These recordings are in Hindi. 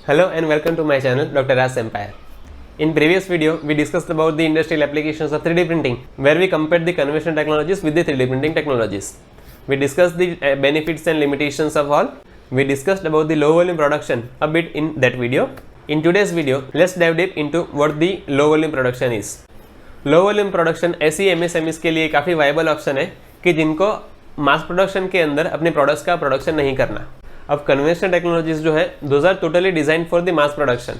Hello and welcome to my channel Dr. Raj Empire. In previous video, we discussed about the industrial applications of 3D printing, where we compared the conventional technologies with the 3D printing technologies. We discussed the benefits and limitations of all. We discussed about the low volume production a bit in that video. In today's video, let's dive deep into what the low volume production is. Low volume production ऐसी एमएसएमईज के लिए काफ़ी वायबल ऑप्शन है कि जिनको मास प्रोडक्शन के अंदर अपने प्रोडक्ट्स का प्रोडक्शन नहीं करना। अब कन्वेंशनल टेक्नोलॉजीज जो है those are totally design for the mass production,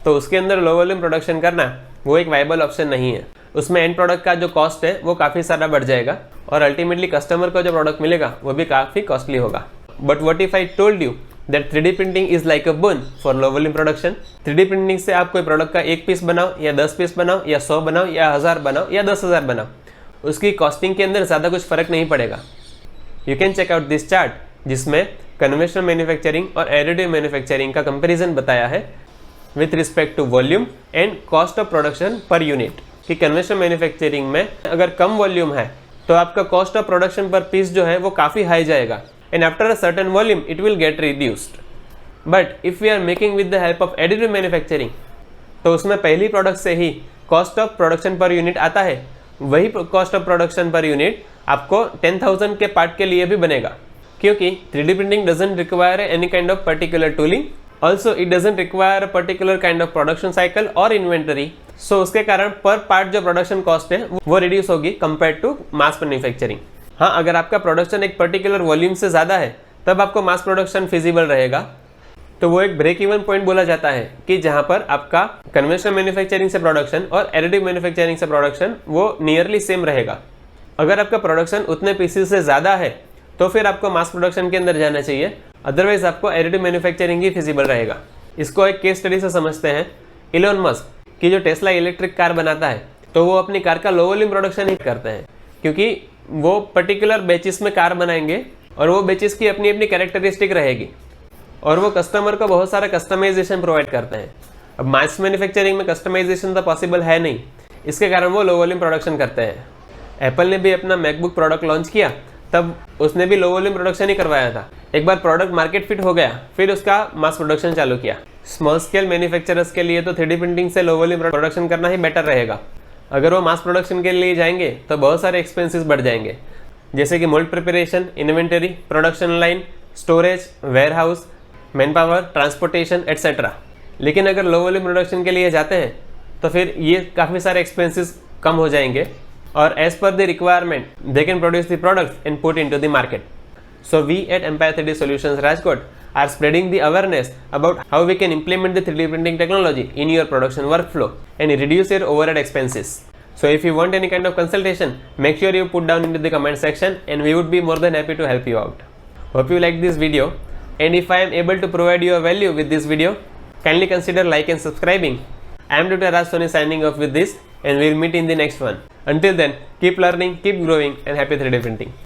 तो उसके अंदर लो वॉल्यूम प्रोडक्शन करना वो एक वायबल ऑप्शन नहीं है। उसमें एंड प्रोडक्ट का जो कॉस्ट है वो काफ़ी सारा बढ़ जाएगा और अल्टीमेटली कस्टमर को जो प्रोडक्ट मिलेगा वो भी काफ़ी कॉस्टली होगा। But what if I told you that 3D printing is like a bone for low volume production. 3D printing से आप कोई प्रोडक्ट का एक पीस बनाओ या 10 पीस बनाओ या 100 बनाओ या 1000 बनाओ या 10,000 बनाओ, उसकी कॉस्टिंग के अंदर ज़्यादा कुछ फर्क नहीं पड़ेगा। You can check out this chart जिसमें कन्वेंशनल मैन्युफैक्चरिंग और एडिटिव मैन्युफैक्चरिंग का कंपैरिजन बताया है with respect to volume and cost of production per unit. कि कन्वेंशनल मैन्युफैक्चरिंग में अगर कम वॉल्यूम है तो आपका cost of production per piece जो है वो काफ़ी हाई जाएगा and after a certain volume it will get reduced. But if we are making with the help of additive manufacturing तो उसमें पहली प्रोडक्ट से ही cost of production per unit आता है। वही cost of production per unit आपको 10,000 के पार्ट के लिए भी बनेगा, क्योंकि 3D printing doesn't require any kind of particular tooling, also it doesn't require a particular kind of production cycle और इन्वेंटरी। सो उसके कारण पर पार्ट जो प्रोडक्शन कॉस्ट है वो रिड्यूस होगी कंपेयर टू मास मैन्युफैक्चरिंग। हाँ, अगर आपका प्रोडक्शन एक पर्टिकुलर वॉल्यूम से ज़्यादा है तब आपको मास प्रोडक्शन फिजिबल रहेगा, तो वो एक ब्रेक इवन पॉइंट बोला जाता है कि जहाँ पर आपका कन्वेंशनल मैन्युफैक्चरिंग से प्रोडक्शन और एडिटिव मैन्युफैक्चरिंग से प्रोडक्शन वो नियरली सेम रहेगा। अगर आपका प्रोडक्शन उतने पीसेस से ज़्यादा है तो फिर आपको मास प्रोडक्शन के अंदर जाना चाहिए, अदरवाइज आपको एडिटिव मैन्युफैक्चरिंग ही फिजिबल रहेगा। इसको एक केस स्टडी से समझते हैं। इलोन मस्क की जो टेस्ला इलेक्ट्रिक कार बनाता है तो वो अपनी कार का लो वॉल्यूम प्रोडक्शन ही करते हैं, क्योंकि वो पर्टिकुलर बैचेस में कार बनाएंगे और वो बैचेस की अपनी अपनी कैरेक्टरिस्टिक रहेगी और वो कस्टमर को बहुत सारा कस्टमाइजेशन प्रोवाइड करते हैं। अब मास मैन्युफैक्चरिंग में कस्टमाइजेशन तो पॉसिबल है नहीं, इसके कारण वो लो वॉल्यूम प्रोडक्शन करते हैं। एप्पल ने भी अपना मैकबुक प्रोडक्ट लॉन्च किया तब उसने भी लो वॉल्यूम प्रोडक्शन ही करवाया था। एक बार प्रोडक्ट मार्केट फिट हो गया फिर उसका मास प्रोडक्शन चालू किया। स्मॉल स्केल मैन्युफैक्चरर्स के लिए तो 3D प्रिंटिंग से लो वॉल्यूम प्रोडक्शन करना ही बेटर रहेगा। अगर वो मास प्रोडक्शन के लिए जाएंगे तो बहुत सारे एक्सपेंसेस बढ़ जाएंगे, जैसे कि mould preparation, inventory, production line, storage, warehouse, man power, transportation etcetera. लेकिन अगर लो वॉल्यूम प्रोडक्शन के लिए जाते हैं तो फिर ये काफ़ी सारे एक्सपेंसेस कम हो जाएंगे और as per the requirement they can produce the products and put into the market. So we at Empire 3D Solutions Rajkot are spreading the awareness about how we can implement the 3D printing technology in your production workflow and reduce your overhead expenses. So if you want any kind of consultation, make sure you put down into the comment section and we would be more than happy to help you out. Hope you like this video, and if I am able to provide you a value with this video, kindly consider like and subscribing. I am Dr. Raj Soni signing off with this, and we will meet in the next one. Until then, keep learning, keep growing and happy 3D printing.